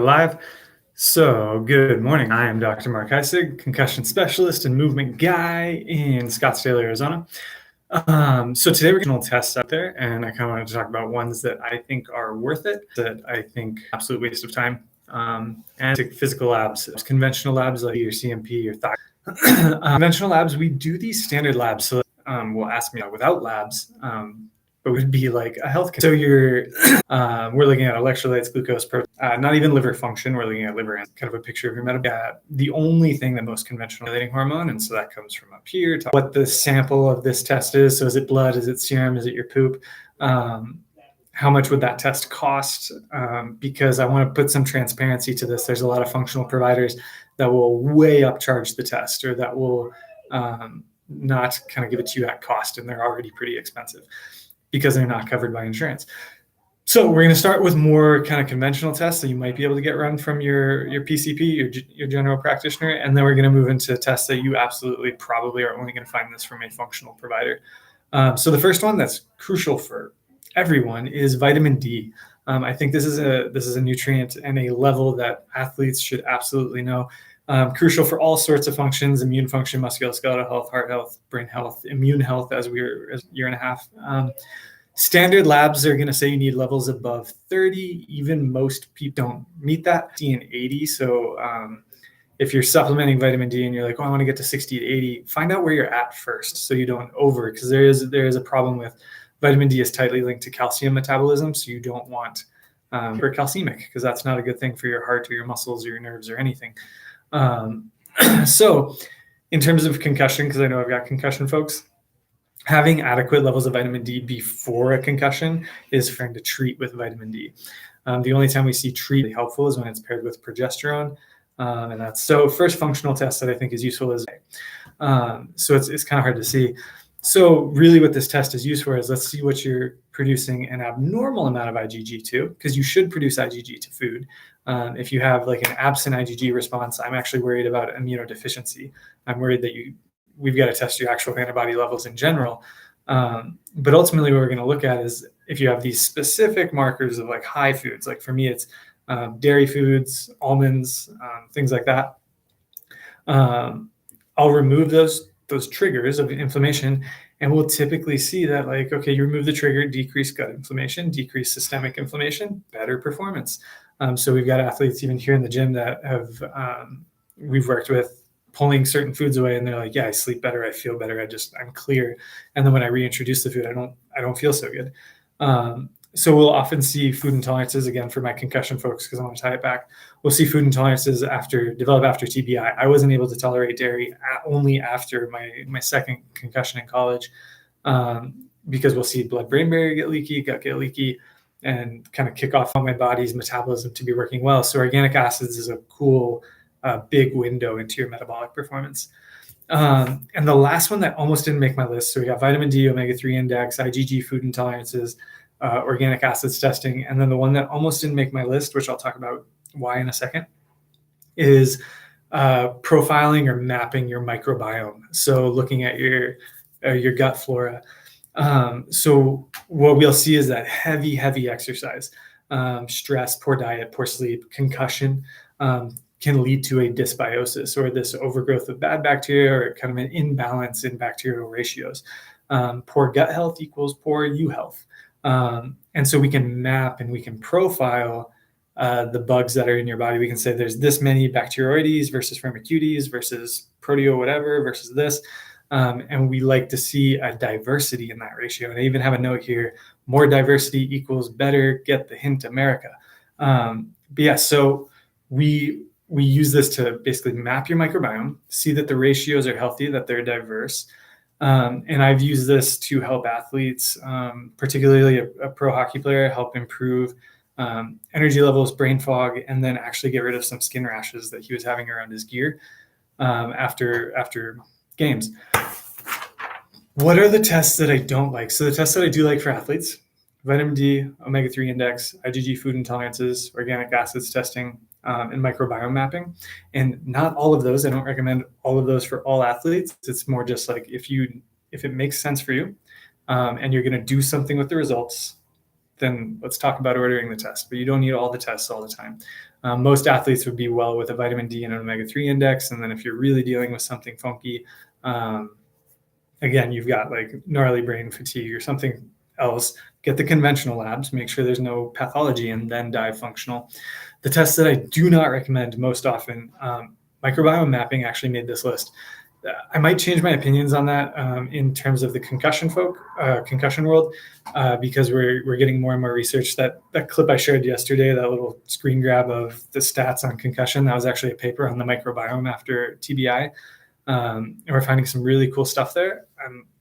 Live. So, good morning. I am Dr. Mark Heisig, concussion specialist and movement guy in Scottsdale, Arizona. So today we're going to test out there, and I kind of wanted to talk about ones that I think are worth it, that I think absolute waste of time. And physical labs, conventional labs like your CMP, your thigh. Conventional labs, we do these standard labs. So will ask me without labs, but would be like a health. So we're looking at electrolytes, glucose, protein, not even liver function. We're looking at liver and kind of a picture of your metabolic. The only thing that most conventional regulating hormone, and so that comes from up here. To what the sample of this test is. So is it blood? Is it serum? Is it your poop? How much would that test cost? Because I want to put some transparency to this. There's a lot of functional providers that will way upcharge the test, or that will not kind of give it to you at cost, and they're already pretty expensive because they're not covered by insurance. So we're going to start with more kind of conventional tests that you might be able to get run from your PCP, your general practitioner, and then we're going to move into tests that you absolutely probably are only going to find this from a functional provider. So the first one that's crucial for everyone is vitamin D. I think this is a nutrient and a level that athletes should absolutely know. Crucial for all sorts of functions: immune function, musculoskeletal health, heart health, brain health, immune health, as we're a year and a half. Standard labs are going to say you need levels above 30. Even most people don't meet that, 60 and 80. So if you're supplementing vitamin D and you're like, oh, I want to get to 60 to 80, find out where you're at first so you don't over, because there is a problem with vitamin D is tightly linked to calcium metabolism. So you don't want hypercalcemic, because that's not a good thing for your heart or your muscles or your nerves or anything. So in terms of concussion, because I know I've got concussion folks, having adequate levels of vitamin D before a concussion is trying to treat with vitamin D. The only time we see treat really helpful is when it's paired with progesterone. And that's so first functional test that I think is useful is so it's kind of hard to see. So really what this test is used for is, let's see what you're producing an abnormal amount of IgG to, because you should produce IgG to food. If you have like an absent IgG response, I'm actually worried about immunodeficiency. I'm worried that we've got to test your actual antibody levels in general. But ultimately what we're going to look at is if you have these specific markers of like high foods, like for me, it's dairy foods, almonds, things like that. I'll remove those triggers of inflammation, and we'll typically see that, like, okay, you remove the trigger, decrease gut inflammation, decrease systemic inflammation, better performance. So we've got athletes even here in the gym that have we've worked with pulling certain foods away, and they're like, yeah, I sleep better, I feel better, I'm clear. And then when I reintroduce the food, I don't feel so good. So we'll often see food intolerances, again, for my concussion folks, because I want to tie it back. We'll see food intolerances develop after TBI. I wasn't able to tolerate dairy only after my second concussion in college, because we'll see blood-brain barrier get leaky, gut get leaky, and kind of kick off on my body's metabolism to be working well. So organic acids is a cool big window into your metabolic performance. And the last one that almost didn't make my list, so we got vitamin D, omega-3 index, IgG, food intolerances, organic acids testing. And then the one that almost didn't make my list, which I'll talk about why in a second, is profiling or mapping your microbiome. So looking at your gut flora. So what we'll see is that heavy exercise, stress, poor diet, poor sleep, concussion can lead to a dysbiosis, or this overgrowth of bad bacteria, or kind of an imbalance in bacterial ratios. Poor gut health equals poor U health. And so we can map and we can profile the bugs that are in your body. We can say there's this many Bacteroides versus Firmicutes versus Proteo whatever versus this. And we like to see a diversity in that ratio. And I even have a note here: more diversity equals better. Get the hint, America. But yeah, so we use this to basically map your microbiome, see that the ratios are healthy, that they're diverse. And I've used this to help athletes, particularly a pro hockey player, help improve energy levels, brain fog, and then actually get rid of some skin rashes that he was having around his gear after games. What are the tests that I don't like? So the tests that I do like for athletes: vitamin D, omega-3 index, IgG, food intolerances, organic acids testing, and microbiome mapping. And not all of those, I don't recommend all of those for all athletes. It's more just like if it makes sense for you, and you're going to do something with the results, then let's talk about ordering the test. But you don't need all the tests all the time. Most athletes would be well with a vitamin D and an omega-3 index. And then if you're really dealing with something funky, again, you've got like gnarly brain fatigue or something else, get the conventional labs, make sure there's no pathology, and then dive functional. The tests that I do not recommend most often, microbiome mapping actually made this list. I might change my opinions on that in terms of the concussion world, because we're getting more and more research. That clip I shared yesterday, that little screen grab of the stats on concussion, that was actually a paper on the microbiome after TBI. And we're finding some really cool stuff there.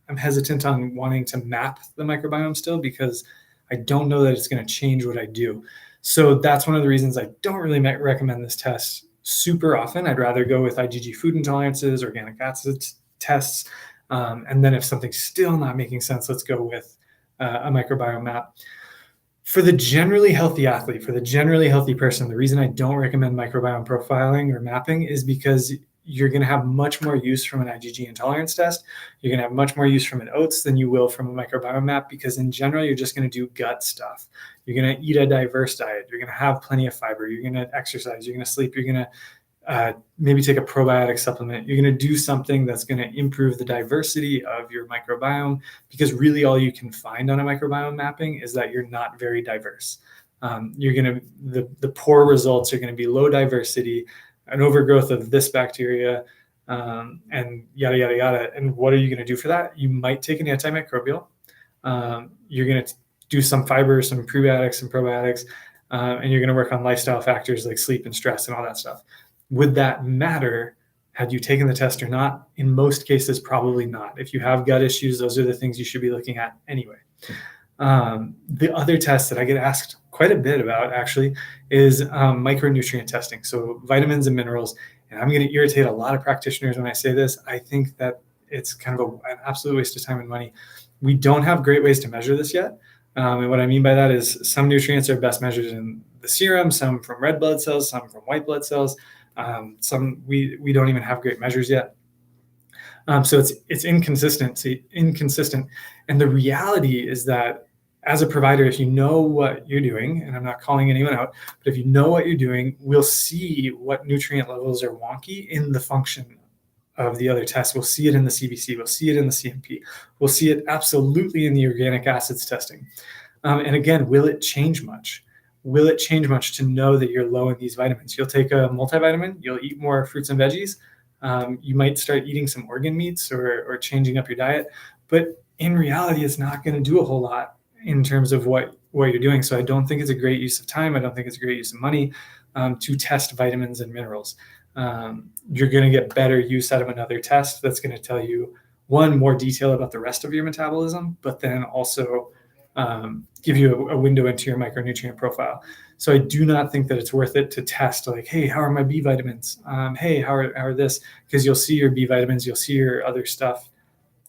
I'm hesitant on wanting to map the microbiome still because I don't know that it's going to change what I do. So that's one of the reasons I don't really recommend this test super often. I'd rather go with IgG food intolerances, organic acid tests. And then if something's still not making sense, let's go with a microbiome map. For the generally healthy athlete, for the generally healthy person, the reason I don't recommend microbiome profiling or mapping is because you're going to have much more use from an IgG intolerance test. You're going to have much more use from an oats than you will from a microbiome map, because in general, you're just going to do gut stuff. You're going to eat a diverse diet. You're going to have plenty of fiber. You're going to exercise. You're going to sleep. You're going to maybe take a probiotic supplement. You're going to do something that's going to improve the diversity of your microbiome, because really all you can find on a microbiome mapping is that you're not very diverse. The poor results are going to be low diversity, an overgrowth of this bacteria, and yada, yada, yada. And what are you going to do for that? You might take an antimicrobial. You're going to do some fiber, some prebiotics and probiotics, and you're going to work on lifestyle factors like sleep and stress and all that stuff. Would that matter had you taken the test or not? In most cases, probably not. If you have gut issues, those are the things you should be looking at anyway. The other test that I get asked quite a bit about actually is micronutrient testing. So vitamins and minerals. And I'm going to irritate a lot of practitioners when I say this. I think that it's kind of an absolute waste of time and money. We don't have great ways to measure this yet. And what I mean by that is some nutrients are best measured in the serum, some from red blood cells, some from white blood cells. Some we don't even have great measures yet. So it's inconsistent. And the reality is that as a provider, if you know what you're doing, and I'm not calling anyone out, but if you know what you're doing, we'll see what nutrient levels are wonky in the function of the other tests. We'll see it in the CBC. We'll see it in the CMP. We'll see it absolutely in the organic acids testing. And again, will it change much? Will it change much to know that you're low in these vitamins? You'll take a multivitamin, you'll eat more fruits and veggies. You might start eating some organ meats or changing up your diet. But in reality, it's not going to do a whole lot in terms of what you're doing. So I don't think it's a great use of time. I don't think it's a great use of money to test vitamins and minerals. You're going to get better use out of another test that's going to tell you, one, more detail about the rest of your metabolism, but then also give you a window into your micronutrient profile. So I do not think that it's worth it to test like, hey, how are my B vitamins? Hey, how are this? Because you'll see your B vitamins, you'll see your other stuff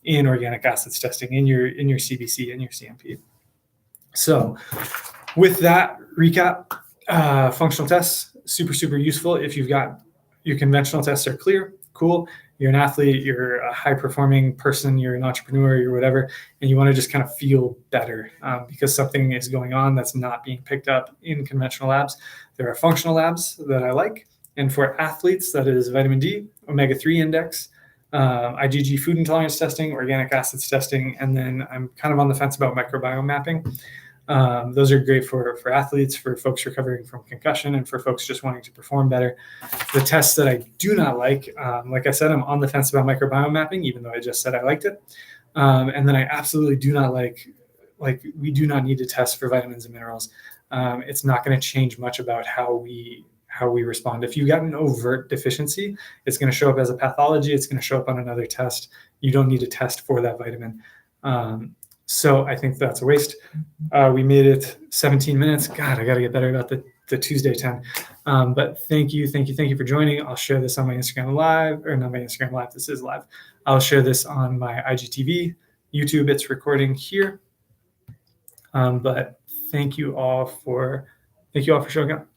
in organic acids testing, in your CBC, in your CMP. So with that recap, functional tests, super, super useful. If you've got your conventional tests are clear, cool. You're an athlete, you're a high performing person, you're an entrepreneur, you're whatever, and you want to just kind of feel better because something is going on that's not being picked up in conventional labs. There are functional labs that I like. And for athletes, that is vitamin D, omega-3 index, IgG food intolerance testing, organic acids testing, and then I'm kind of on the fence about microbiome mapping. Those are great for athletes, for folks recovering from concussion, and for folks just wanting to perform better. The tests that I do not like I said, I'm on the fence about microbiome mapping, even though I just said I liked it. And then I absolutely do not like we do not need to test for vitamins and minerals. It's not going to change much about how we respond. If you've got an overt deficiency, it's going to show up as a pathology. It's going to show up on another test. You don't need to test for that vitamin. So I think that's a waste. We made it 17 minutes. God, I got to get better about the Tuesday 10. But thank you for joining. I'll share this on my Instagram Live, or not my Instagram Live. This is live. I'll share this on my IGTV, YouTube. It's recording here. But thank you all for showing up.